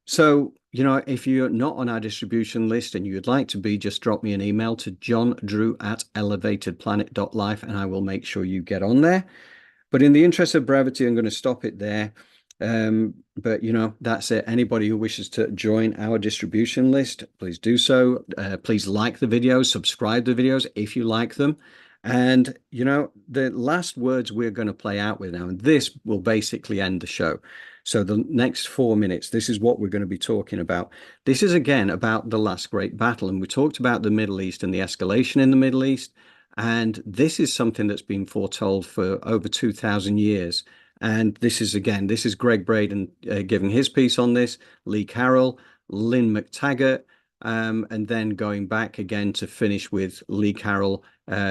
So, if you're not on our distribution list and you'd like to be, just drop me an email to johndrew@elevatedplanet.life, and I will make sure you get on there. But in the interest of brevity, I'm going to stop it there. But that's it. Anybody who wishes to join our distribution list, please do so. Please like the videos, subscribe to the videos if you like them. And the last words we're going to play out with now, and this will basically end the show. So the next 4 minutes, this is what we're going to be talking about. This is again about the last great battle, and we talked about the Middle East and the escalation in the Middle East. And this is something that's been foretold for over 2,000 years. And this is Gregg Braden giving his piece on this, Lee Carroll, Lynne McTaggart, and then going back again to finish with Lee Carroll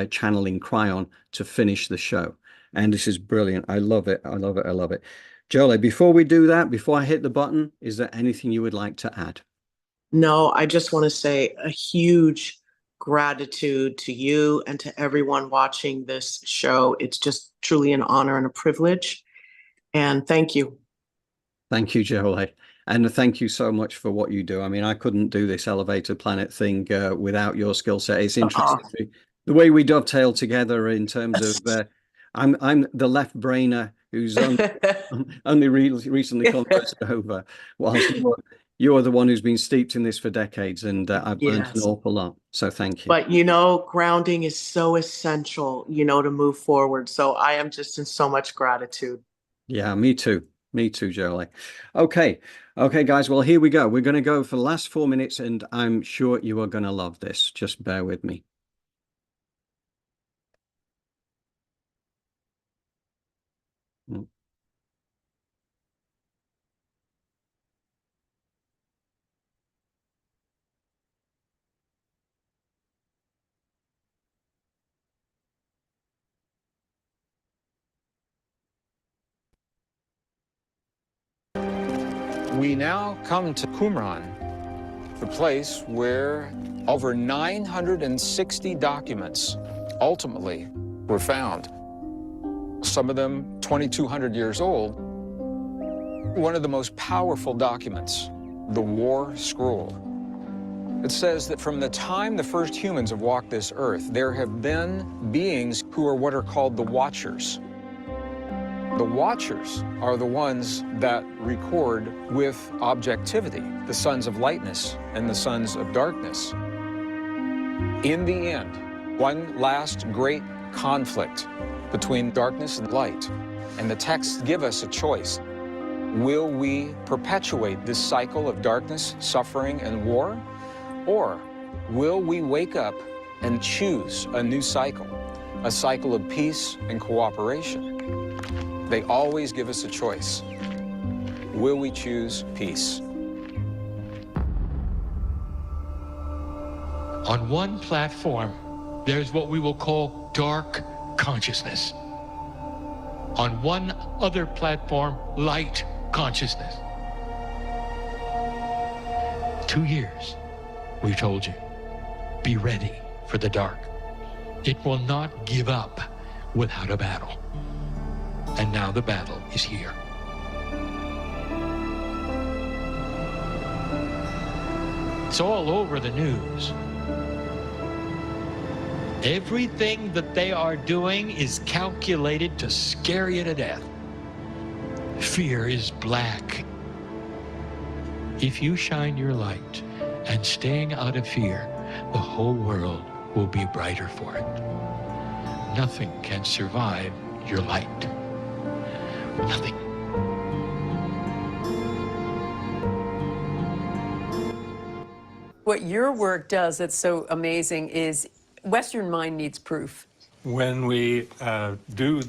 channeling Kryon to finish the show. And this is brilliant. I love it. I love it. I love it. Jolie, before we do that, before I hit the button, is there anything you would like to add? No, I just want to say a huge gratitude to you and to everyone watching this show. It's just truly an honor and a privilege. And thank you. Thank you, Jolie. And thank you so much for what you do. I mean, I couldn't do this Elevated Planet thing without your skill set. It's interesting the way we dovetail together in terms of I'm the left brainer who's only recently converted over, whilst you're the one who's been steeped in this for decades, and I've learned an awful lot. So thank you. But grounding is so essential, to move forward. So I am just in so much gratitude. Yeah, me too. Me too, Jolie. Okay, guys. Well, here we go. We're going to go for the last 4 minutes, and I'm sure you are going to love this. Just bear with me. We now come to Qumran, the place where over 960 documents ultimately were found. Some of them 2,200 years old. One of the most powerful documents, the War Scroll. It says that from the time the first humans have walked this earth, there have been beings who are what are called the Watchers. The Watchers are the ones that record with objectivity the sons of lightness and the sons of darkness. In the end, one last great conflict between darkness and light. And the texts give us a choice. Will we perpetuate this cycle of darkness, suffering, and war? Or will we wake up and choose a new cycle, a cycle of peace and cooperation? They always give us a choice. Will we choose peace? On one platform, there's what we will call dark consciousness. On one other platform, light consciousness. 2 years, we told you, be ready for the dark. It will not give up without a battle. And now the battle is here. It's all over the news. Everything that they are doing is calculated to scare you to death. Fear is black. If you shine your light and staying out of fear, the whole world will be brighter for it. Nothing can survive your light. Nothing. What your work does that's so amazing is Western mind needs proof. When we do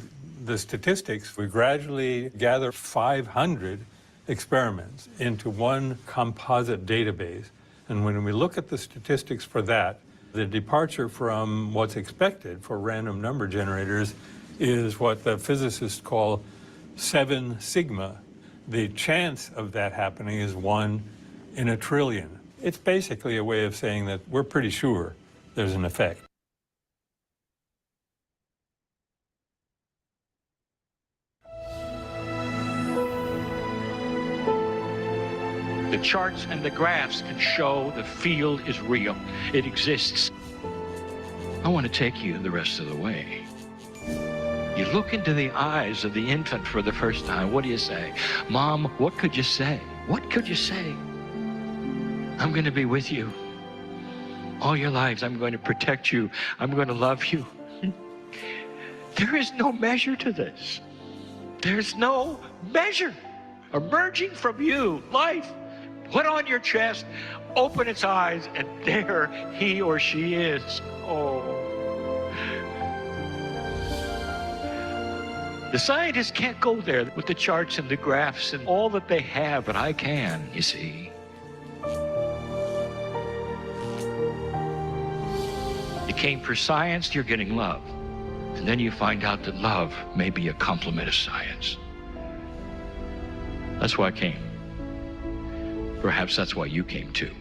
the statistics, we gradually gather 500 experiments into one composite database. And when we look at the statistics for that, the departure from what's expected for random number generators is what the physicists call 7 sigma. The chance of that happening is 1 in a trillion. It's basically a way of saying that we're pretty sure there's an effect. The charts and the graphs can show the field is real. It exists. I want to take you the rest of the way. You look into the eyes of the infant for the first time. What do you say? Mom, what could you say? What could you say? I'm going to be with you all your lives. I'm going to protect you. I'm going to love you. There is no measure to this. There's no measure. Emerging from you, life. Put on your chest, open its eyes, and there he or she is. Oh. The scientists can't go there with the charts and the graphs and all that they have, but I can, you see. You came for science, you're getting love. And then you find out that love may be a complement of science. That's why I came. Perhaps that's why you came too.